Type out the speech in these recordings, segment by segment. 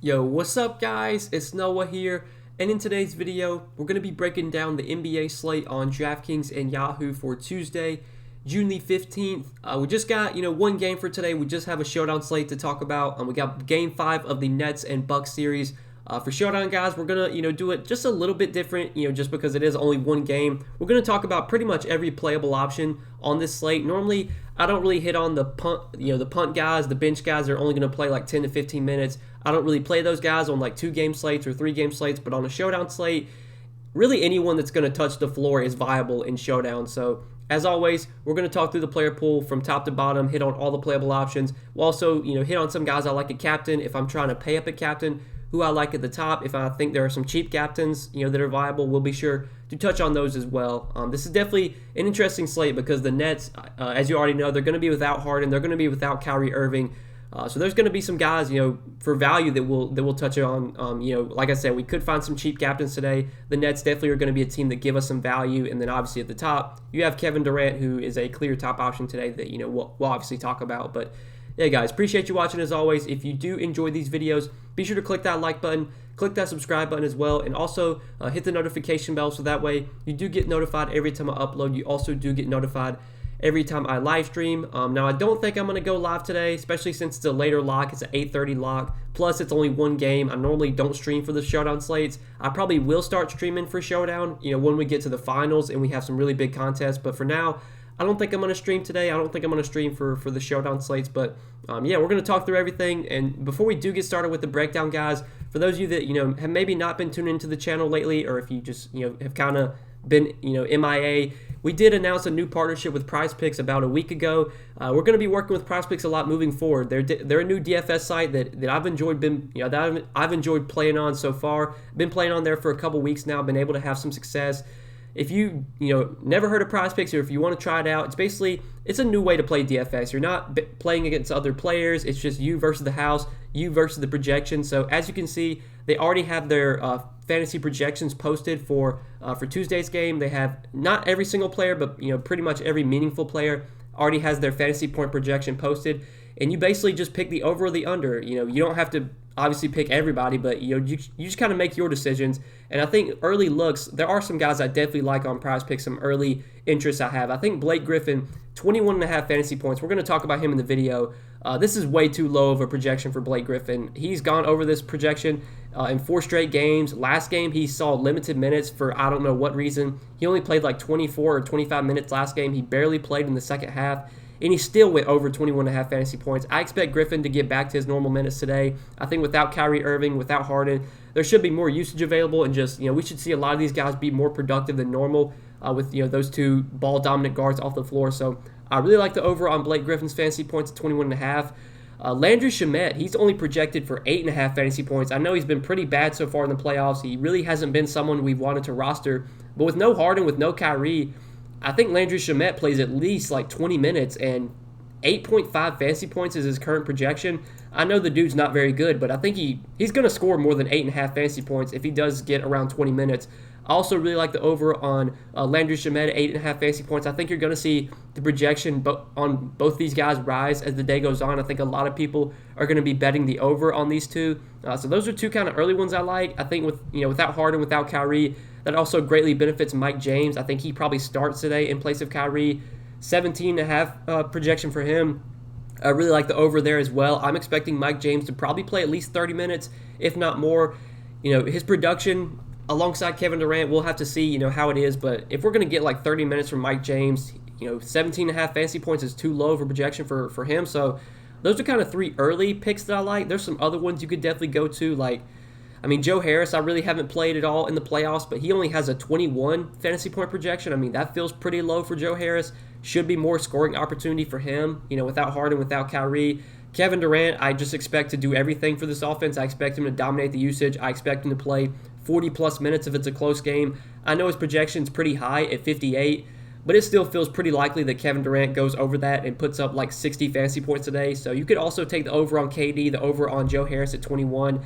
Yo, what's up guys? It's Noah here, and in today's video, we're going to be breaking down the NBA slate on Draftkings and Yahoo for Tuesday, June the 15th. We just got, one game for today. We just have a showdown slate to talk about, and we got game 5 of the Nets and Bucks series. For showdown guys, we're going to, do it just a little bit different, just because it is only one game. We're going to talk about pretty much every playable option on this slate. Normally, I don't really hit on the punt guys, the bench guys are only going to play like 10 to 15 minutes. I don't really play those guys on like 2-game slates or 3-game slates, but on a showdown slate, really anyone that's going to touch the floor is viable in showdown. So as always, we're going to talk through the player pool from top to bottom, hit on all the playable options. We'll also, hit on some guys I like at captain if I'm trying to pay up a captain, who I like at the top. If I think there are some cheap captains, that are viable, we'll be sure to touch on those as well. This is definitely an interesting slate because the Nets, as you already know, they're going to be without Harden, they're going to be without Kyrie Irving. So there's going to be some guys, for value that we'll touch on. Like I said, we could find some cheap captains today. The Nets definitely are going to be a team that give us some value, and then obviously at the top, you have Kevin Durant, who is a clear top option today that we'll obviously talk about. But yeah, guys, appreciate you watching as always. If you do enjoy these videos, be sure to click that like button, click that subscribe button as well, and also hit the notification bell so that way you do get notified every time I upload. You also do get notified every time I live stream. Now, I don't think I'm going to go live today, especially since it's a later lock. It's an 8:30 lock. Plus, it's only one game. I normally don't stream for the showdown slates. I probably will start streaming for showdown, when we get to the finals and we have some really big contests. But for now, I don't think I'm going to stream today. I don't think I'm going to stream for the showdown slates. But yeah, we're going to talk through everything. And before we do get started with the breakdown, guys, for those of you that have maybe not been tuned into the channel lately, or if you just have kind of been MIA, we did announce a new partnership with PrizePicks about a week ago. We're going to be working with PrizePicks a lot moving forward. They're a new DFS site that I've enjoyed playing on so far. Been playing on there for a couple weeks now. Been able to have some success. If you never heard of PrizePicks, or if you want to try it out, it's a new way to play DFS. You're not playing against other players. It's just you versus the house, you versus the projection. So as you can see, they already have their fantasy projections posted for Tuesday's game. They have not every single player, but pretty much every meaningful player already has their fantasy point projection posted. And you basically just pick the over or the under. You don't have to obviously pick everybody, but you just kind of make your decisions. And I think early looks, there are some guys I definitely like on PrizePicks, some early interests I have. I think Blake Griffin, 21.5 fantasy points. We're going to talk about him in the video. This is way too low of a projection for Blake Griffin. He's gone over this projection in 4 straight games. Last game, he saw limited minutes for I don't know what reason. He only played like 24 or 25 minutes last game. He barely played in the second half, and he still went over 21.5 fantasy points. I expect Griffin to get back to his normal minutes today. I think without Kyrie Irving, without Harden, there should be more usage available, and just we should see a lot of these guys be more productive than normal with those two ball dominant guards off the floor. So I really like the over on Blake Griffin's fantasy points at 21.5. Landry Shamet, he's only projected for 8.5 fantasy points. I know he's been pretty bad so far in the playoffs. He really hasn't been someone we've wanted to roster. But with no Harden, with no Kyrie, I think Landry Shamet plays at least like 20 minutes, and 8.5 fantasy points is his current projection. I know the dude's not very good, but I think he's going to score more than 8.5 fantasy points if he does get around 20 minutes. I also really like the over on Landry Shamet at 8.5 fantasy points. I think you're going to see the projection on both these guys rise as the day goes on. I think a lot of people are going to be betting the over on these two. So those are two kind of early ones I like. I think without Harden, without Kyrie, that also greatly benefits Mike James. I think he probably starts today in place of Kyrie. 17.5 projection for him. I really like the over there as well. I'm expecting Mike James to probably play at least 30 minutes, if not more. His production alongside Kevin Durant, we'll have to see, how it is. But if we're going to get like 30 minutes from Mike James, 17.5 fantasy points is too low of a projection for him. So those are kind of 3 early picks that I like. There's some other ones you could definitely go to, like, Joe Harris, I really haven't played at all in the playoffs, but he only has a 21 fantasy point projection. That feels pretty low for Joe Harris. Should be more scoring opportunity for him, without Harden, without Kyrie. Kevin Durant, I just expect to do everything for this offense. I expect him to dominate the usage. I expect him to play 40-plus minutes if it's a close game. I know his projection's pretty high at 58, but it still feels pretty likely that Kevin Durant goes over that and puts up like 60 fantasy points a day. So you could also take the over on KD, the over on Joe Harris at 21.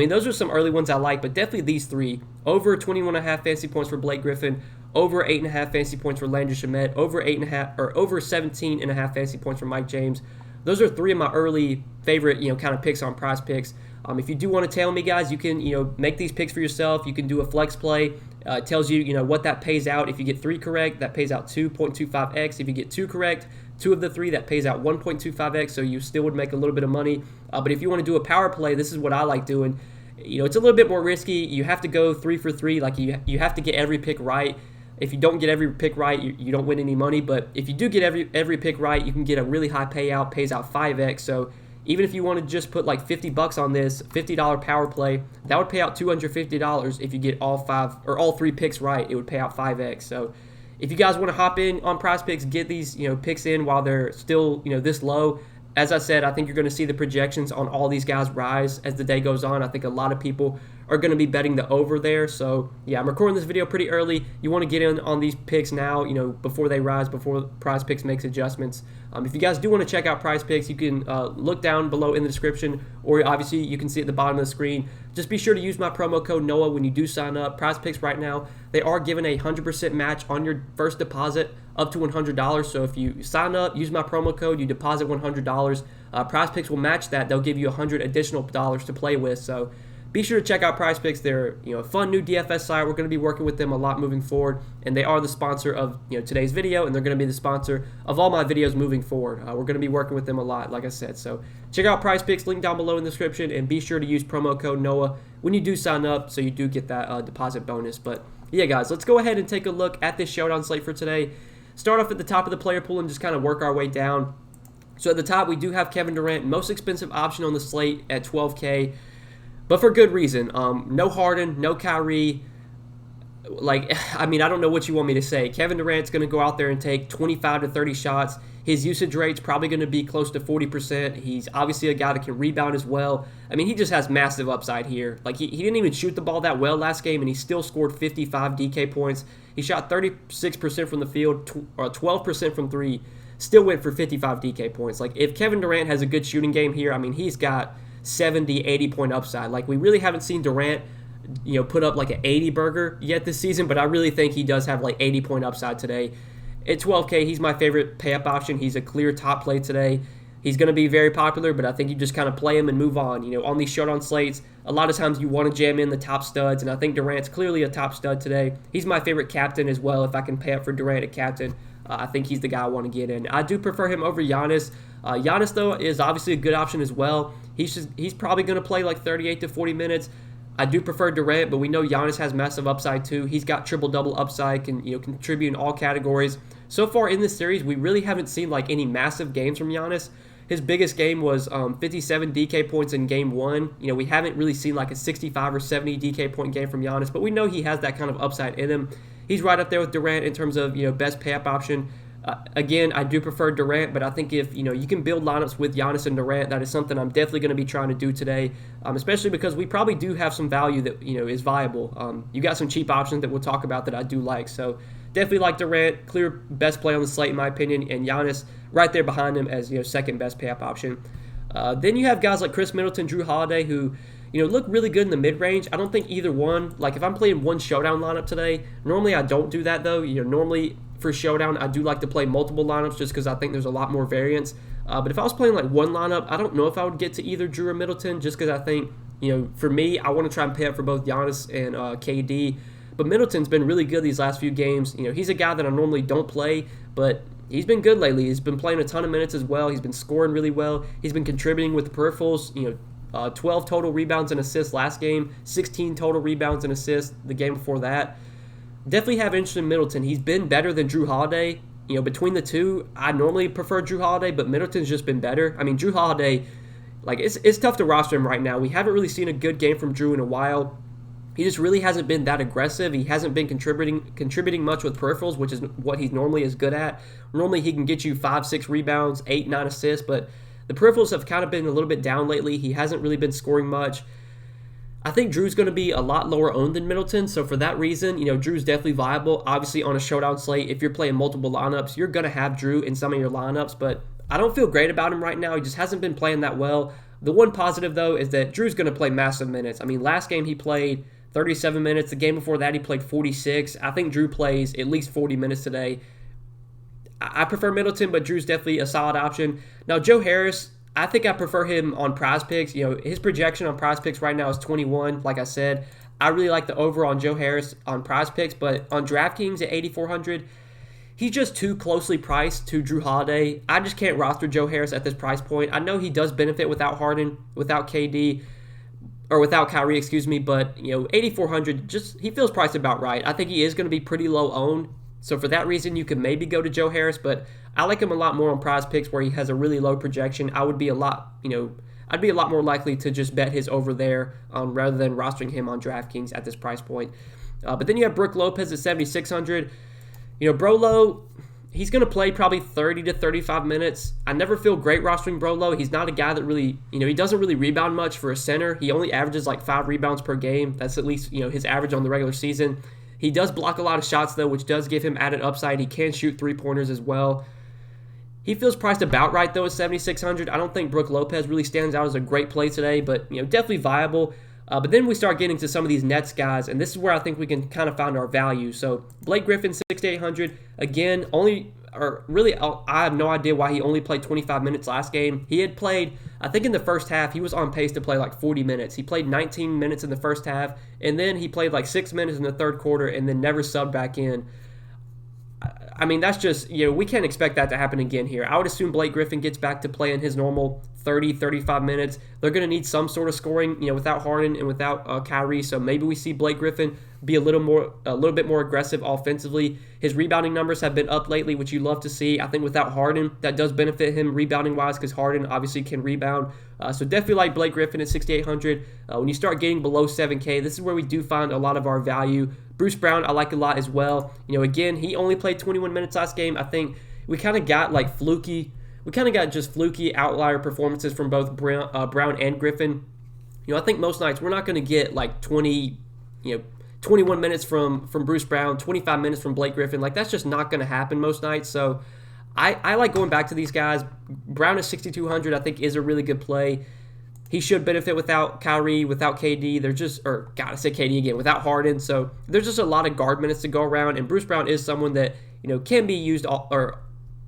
Those are some early ones I like, but definitely these 3. Over 21.5 fantasy points for Blake Griffin, over 8.5 fantasy points for Landry Shamet, over 17.5 fantasy points for Mike James. Those are 3 of my early favorite, kind of picks on PrizePicks. If you do want to tail me, guys, you can make these picks for yourself. You can do a flex play. It tells you what that pays out. If you get 3 correct, that pays out 2.25x. If you get 2 correct, 2 of the 3, that pays out 1.25x. So you still would make a little bit of money. But if you want to do a power play, this is what I like doing. It's a little bit more risky. You have to go 3 for 3. Like you have to get every pick right. If you don't get every pick right, you don't win any money. But if you do get every pick right, you can get a really high payout, pays out 5x. So even if you want to just put like $50 on this $50 power play, that would pay out $250. If you get all 3 picks right, it would pay out 5x. So if you guys want to hop in on Prize Picks, get these picks in while they're still this low. As I said, I think you're going to see the projections on all these guys rise as the day goes on. I think a lot of people are going to be betting the over there. So, yeah, I'm recording this video pretty early. You want to get in on these picks now, before they rise, before Prize Picks makes adjustments. If you guys do want to check out Prize Picks, you can look down below in the description, or obviously you can see at the bottom of the screen. Just be sure to use my promo code NOAH when you do sign up. Prize Picks right now, they are giving a 100% match on your first deposit up to $100. So if you sign up, use my promo code, you deposit $100, Prize Picks will match that. They'll give you $100 additional dollars to play with. So be sure to check out Prize Picks. They're a fun new DFS site. We're going to be working with them a lot moving forward, and they are the sponsor of today's video, and they're going to be the sponsor of all my videos moving forward. We're going to be working with them a lot, like I said. So check out Prize Picks, link down below in the description, and be sure to use promo code NOAH when you do sign up, so you do get that deposit bonus. But yeah, guys, let's go ahead and take a look at this showdown slate for today. Start off at the top of the player pool and just kind of work our way down. So at the top, we do have Kevin Durant, most expensive option on the slate at $12K. But for good reason. No Harden, no Kyrie. I don't know what you want me to say. Kevin Durant's going to go out there and take 25 to 30 shots. His usage rate's probably going to be close to 40%. He's obviously a guy that can rebound as well. He just has massive upside here. He didn't even shoot the ball that well last game, and he still scored 55 DK points. He shot 36% from the field, or 12% from 3. Still went for 55 DK points. If Kevin Durant has a good shooting game here, he's got 70, 80 point upside. We really haven't seen Durant, put up an 80 burger yet this season, but I really think he does have 80 point upside today. At 12K, he's my favorite pay-up option. He's a clear top play today. He's going to be very popular, but I think you just kind of play him and move on. On these showdown slates, a lot of times you want to jam in the top studs, and I think Durant's clearly a top stud today. He's my favorite captain as well. If I can pay up for Durant at captain, I think he's the guy I want to get in. I do prefer him over Giannis. Giannis, though, is obviously a good option as well. He's probably going to play 38 to 40 minutes. I do prefer Durant, but we know Giannis has massive upside too. He's got triple-double upside, can contribute in all categories. So far in this series, we really haven't seen any massive games from Giannis. His biggest game was 57 DK points in game 1. We haven't really seen a 65 or 70 DK point game from Giannis, but we know he has that kind of upside in him. He's right up there with Durant in terms of best pay-up option. Again, I do prefer Durant, but I think if you can build lineups with Giannis and Durant, that is something I'm definitely going to be trying to do today, especially because we probably do have some value that is viable. You got some cheap options that we'll talk about that I do like, so definitely like Durant, clear best play on the slate in my opinion, and Giannis right there behind him as second best pay-up option. Then you have guys like Chris Middleton, Drew Holiday, who look really good in the mid-range. I don't think either one, if I'm playing one showdown lineup today, normally I don't do that though. Normally for showdown, I do like to play multiple lineups just because I think there's a lot more variance. But if I was playing one lineup, I don't know if I would get to either Drew or Middleton just because I think, for me, I want to try and pay up for both Giannis and KD. But Middleton's been really good these last few games. He's a guy that I normally don't play, but he's been good lately. He's been playing a ton of minutes as well. He's been scoring really well. He's been contributing with the peripherals, 12 total rebounds and assists last game, 16 total rebounds and assists the game before that. Definitely have interest in Middleton. He's been better than Drew Holiday. Between the two, I normally prefer Drew Holiday, but Middleton's just been better. Drew Holiday, it's tough to roster him right now. We haven't really seen a good game from Drew in a while. He just really hasn't been that aggressive. He hasn't been contributing much with peripherals, which is what he normally is good at. Normally he can get you 5-6 rebounds, 8-9 assists, but the peripherals have kind of been a little bit down lately. He hasn't really been scoring much. I think Drew's going to be a lot lower owned than Middleton, so for that reason, Drew's definitely viable. Obviously, on a showdown slate, if you're playing multiple lineups, you're going to have Drew in some of your lineups, but I don't feel great about him right now. He just hasn't been playing that well. The one positive, though, is that Drew's going to play massive minutes. Last game he played 37 minutes. The game before that he played 46. I think Drew plays at least 40 minutes today. I prefer Middleton, but Drew's definitely a solid option. Now, Joe Harris, I think I prefer him on Prize Picks. His projection on Prize Picks right now is 21. Like I said, I really like the over on Joe Harris on Prize Picks, but on DraftKings at 8,400, he's just too closely priced to Drew Holiday. I just can't roster Joe Harris at this price point. I know he does benefit without Harden, without KD, or without Kyrie, excuse me, but 8,400, just he feels priced about right. I think he is going to be pretty low owned. So for that reason, you could maybe go to Joe Harris, but I like him a lot more on Prize Picks where he has a really low projection. I would be a lot, I'd be a lot more likely to just bet his over there rather than rostering him on DraftKings at this price point. But then you have Brook Lopez at 7,600. Brolo, he's going to play probably 30 to 35 minutes. I never feel great rostering Brolo. He's not a guy that really, he doesn't really rebound much for a center. He only averages like 5 rebounds per game. That's at least, his average on the regular season. He does block a lot of shots, though, which does give him added upside. He can shoot three-pointers as well. He feels priced about right, though, at 7,600. I don't think Brook Lopez really stands out as a great play today, but definitely viable. But then we start getting to some of these Nets guys, and this is where I think we can kind of find our value. So Blake Griffin, 6,800. Again, I have no idea why he only played 25 minutes last game. He had played, I think in the first half, he was on pace to play like 40 minutes. He played 19 minutes in the first half, and then he played like 6 minutes in the third quarter, and then never subbed back in. I mean, that's just, we can't expect that to happen again here. I would assume Blake Griffin gets back to playing his normal 30, 35 minutes. They're going to need some sort of scoring, without Harden and without Kyrie. So maybe we see Blake Griffin be a little bit more aggressive offensively. His rebounding numbers have been up lately, which you love to see. I think without Harden, that does benefit him rebounding-wise because Harden obviously can rebound. So definitely like Blake Griffin at 6,800. When you start getting below 7K, this is where we do find a lot of our value. Bruce Brown, I like a lot as well. Again, he only played 21 minutes last game. I think we kind of got just fluky outlier performances from both Brown and Griffin. I think most nights we're not going to get like 21 minutes from Bruce Brown, 25 minutes from Blake Griffin. Like that's just not going to happen most nights. So I like going back to these guys. Brown at 6,200 I think is a really good play. He should benefit without Kyrie, without KD. Without Harden. So there's just a lot of guard minutes to go around. And Bruce Brown is someone that, can be used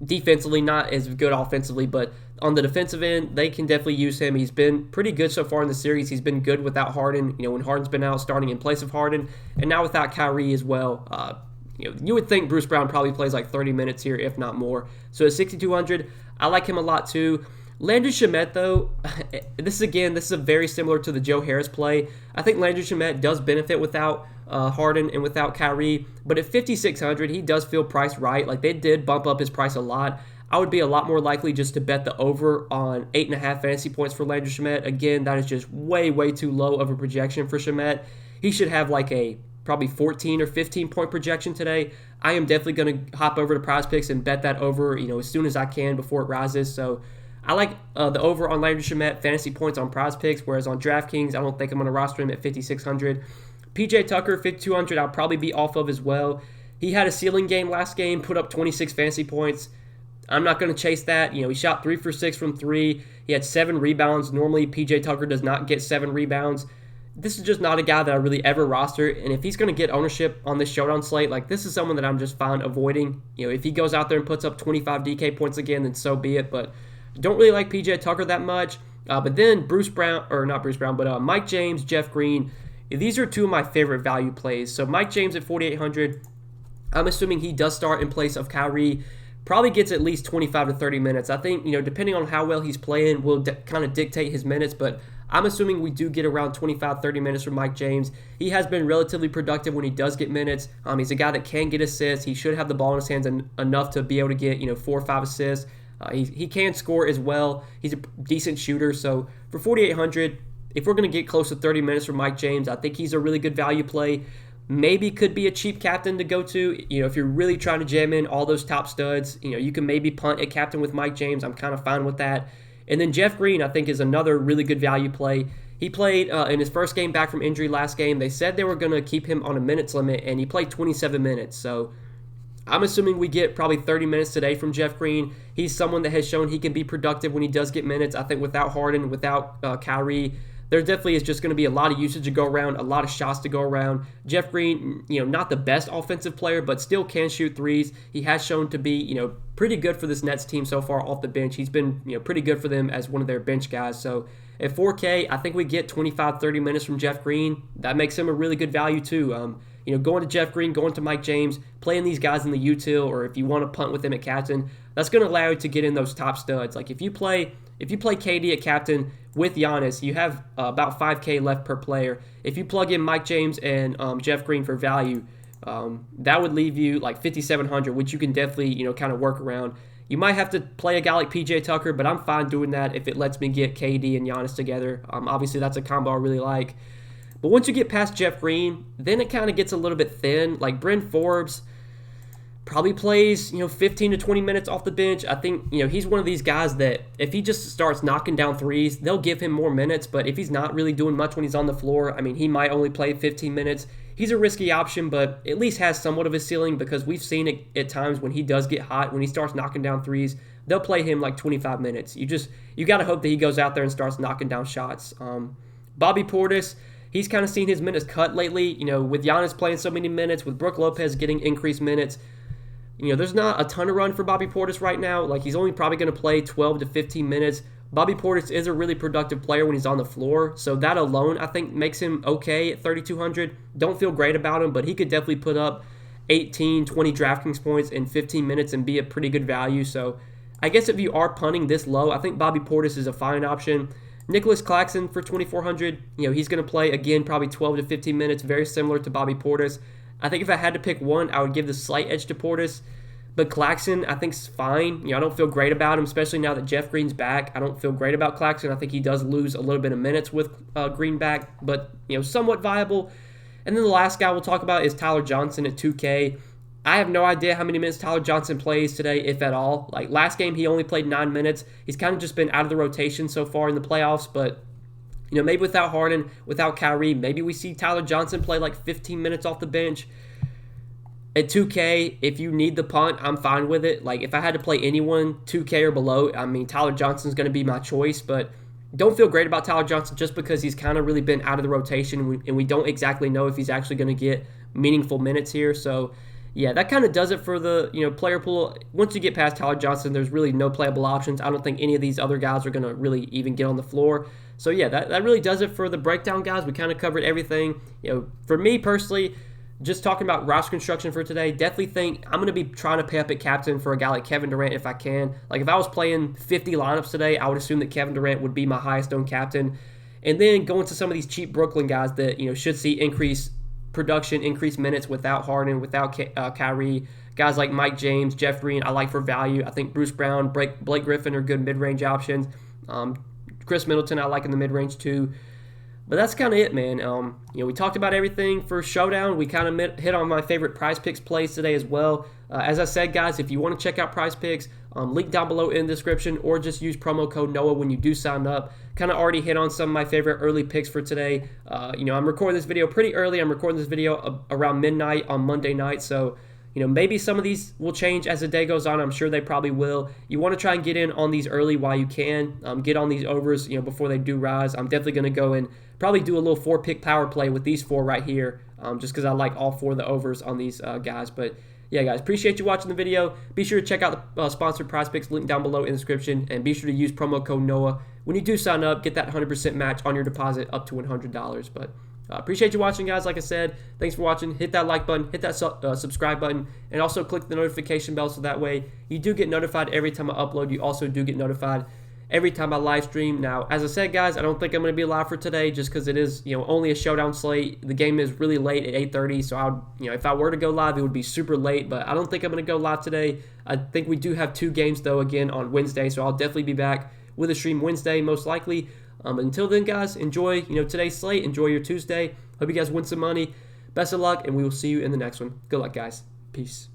defensively, not as good offensively, but on the defensive end, they can definitely use him. He's been pretty good so far in the series. He's been good without Harden, when Harden's been out, starting in place of Harden, and now without Kyrie as well. You would think Bruce Brown probably plays like 30 minutes here, if not more. So at 6,200, I like him a lot too. Landry Shamet, though, this is a very similar to the Joe Harris play. I think Landry Shamet does benefit without Harden and without Kyrie, but at 5,600, he does feel priced right. Like they did bump up his price a lot. I would be a lot more likely just to bet the over on 8.5 fantasy points for Landry Shamet. Again, that is just way, way too low of a projection for Shamet. He should have like a probably 14 or 15 point projection today. I am definitely going to hop over to Prize Picks and bet that over, as soon as I can before it rises. So I like the over on Landry Shamet, fantasy points on Prize Picks, whereas on DraftKings, I don't think I'm going to roster him at 5,600. PJ Tucker, 5,200, I'll probably be off of as well. He had a ceiling game last game, put up 26 fantasy points. I'm not going to chase that. He shot 3 for 6 from 3. He had 7 rebounds. Normally, PJ Tucker does not get 7 rebounds. This is just not a guy that I really ever roster, and if he's going to get ownership on this showdown slate, like this is someone that I'm just fine avoiding. If he goes out there and puts up 25 DK points again, then so be it, but don't really like PJ Tucker that much. But then Mike James, Jeff Green, these are two of my favorite value plays. So Mike James at 4,800, I'm assuming he does start in place of Kyrie. Probably gets at least 25 to 30 minutes. I think, depending on how well he's playing, will kind of dictate his minutes, but I'm assuming we do get around 25, 30 minutes from Mike James. He has been relatively productive when he does get minutes. He's a guy that can get assists. He should have the ball in his hands enough to be able to get, 4 or 5 assists. He can score as well. He's a decent shooter. So for 4,800, if we're going to get close to 30 minutes from Mike James, I think he's a really good value play. Maybe could be a cheap captain to go to. If you're really trying to jam in all those top studs, you can maybe punt at captain with Mike James. I'm kind of fine with that. And then Jeff Green, I think, is another really good value play. He played in his first game back from injury last game. They said they were going to keep him on a minutes limit, and he played 27 minutes. So I'm assuming we get probably 30 minutes today from Jeff Green. He's someone that has shown he can be productive when he does get minutes. I think without Harden, without Kyrie, there definitely is just going to be a lot of usage to go around, a lot of shots to go around. Jeff Green, not the best offensive player, but still can shoot threes. He has shown to be, pretty good for this Nets team so far off the bench. He's been, pretty good for them as one of their bench guys. So at 4K, I think we get 25, 30 minutes from Jeff Green. That makes him a really good value too. Going to Jeff Green, going to Mike James, playing these guys in the util, or if you want to punt with him at captain, that's going to allow you to get in those top studs. Like if you play KD at captain with Giannis, you have about 5K left per player. If you plug in Mike James and Jeff Green for value, that would leave you like 5,700, which you can definitely kind of work around. You might have to play a guy like PJ Tucker, but I'm fine doing that if it lets me get KD and Giannis together. Obviously, that's a combo I really like. But once you get past Jeff Green, then it kind of gets a little bit thin. Like Bryn Forbes probably plays 15 to 20 minutes off the bench. I think he's one of these guys that if he just starts knocking down threes, they'll give him more minutes. But if he's not really doing much when he's on the floor, I mean, he might only play 15 minutes. He's a risky option, but at least has somewhat of a ceiling because we've seen it at times when he does get hot, when he starts knocking down threes, they'll play him like 25 minutes. You got to hope that he goes out there and starts knocking down shots. Bobby Portis, he's kind of seen his minutes cut lately, with Giannis playing so many minutes, with Brook Lopez getting increased minutes. There's not a ton of run for Bobby Portis right now. Like he's only probably going to play 12 to 15 minutes. Bobby Portis is a really productive player when he's on the floor, so that alone I think makes him okay at 3,200. Don't feel great about him, but he could definitely put up 18, 20 DraftKings points in 15 minutes and be a pretty good value. So I guess if you are punting this low, I think Bobby Portis is a fine option. Nicholas Claxton for 2,400, he's going to play again probably 12 to 15 minutes, very similar to Bobby Portis. I think if I had to pick one, I would give the slight edge to Portis. But Claxton, I think, is fine. I don't feel great about him, especially now that Jeff Green's back. I don't feel great about Claxton. I think he does lose a little bit of minutes with Green back, but somewhat viable. And then the last guy we'll talk about is Tyler Johnson at 2K. I have no idea how many minutes Tyler Johnson plays today, if at all. Like last game, he only played 9 minutes. He's kind of just been out of the rotation so far in the playoffs, but maybe without Harden, without Kyrie, maybe we see Tyler Johnson play like 15 minutes off the bench. At 2K, if you need the punt, I'm fine with it. Like, if I had to play anyone 2K or below, I mean, Tyler Johnson's going to be my choice, but don't feel great about Tyler Johnson just because he's kind of really been out of the rotation, and we don't exactly know if he's actually going to get meaningful minutes here. So, yeah, that kind of does it for the player pool. Once you get past Tyler Johnson, there's really no playable options. I don't think any of these other guys are going to really even get on the floor. So, yeah, that really does it for the breakdown, guys. We kind of covered everything. For me personally, just talking about roster construction for today, definitely think I'm going to be trying to pay up at captain for a guy like Kevin Durant if I can. Like if I was playing 50 lineups today, I would assume that Kevin Durant would be my highest owned captain. And then going to some of these cheap Brooklyn guys that should see increased production, increased minutes without Harden, without Kyrie. Guys like Mike James, Jeff Green, I like for value. I think Bruce Brown, Blake Griffin are good mid-range options. Chris Middleton I like in the mid-range too. But that's kind of it, man. We talked about everything for Showdown. We kind of hit on my favorite Prize Picks plays today as well. As I said, guys, if you want to check out Prize Picks, link down below in the description, or just use promo code Noah when you do sign up. Kind of already hit on some of my favorite early picks for today. I'm recording this video pretty early. I'm recording this video around midnight on Monday night, so maybe some of these will change as the day goes on. I'm sure they probably will. You want to try and get in on these early while you can. Get on these overs, before they do rise. I'm definitely going to go and probably do a little 4-pick power play with these 4 right here, just because I like all 4 of the overs on these guys. But yeah, guys, appreciate you watching the video. Be sure to check out the sponsored Prize Picks link down below in the description, and be sure to use promo code Noah when you do sign up. Get that 100% match on your deposit up to $100. But appreciate you watching, guys. Like I said, thanks for watching. Hit that like button, hit that subscribe button, and also click the notification bell so that way you do get notified every time I upload. You also do get notified every time I live stream. Now, as I said, guys, I don't think I'm going to be live for today just because it is, only a showdown slate. The game is really late at 8:30, so I would, if I were to go live, it would be super late. But I don't think I'm going to go live today. I think we do have 2 games though again on Wednesday, so I'll definitely be back with a stream Wednesday most likely. Until then, guys, enjoy today's slate. Enjoy your Tuesday. Hope you guys win some money. Best of luck, and we will see you in the next one. Good luck, guys. Peace.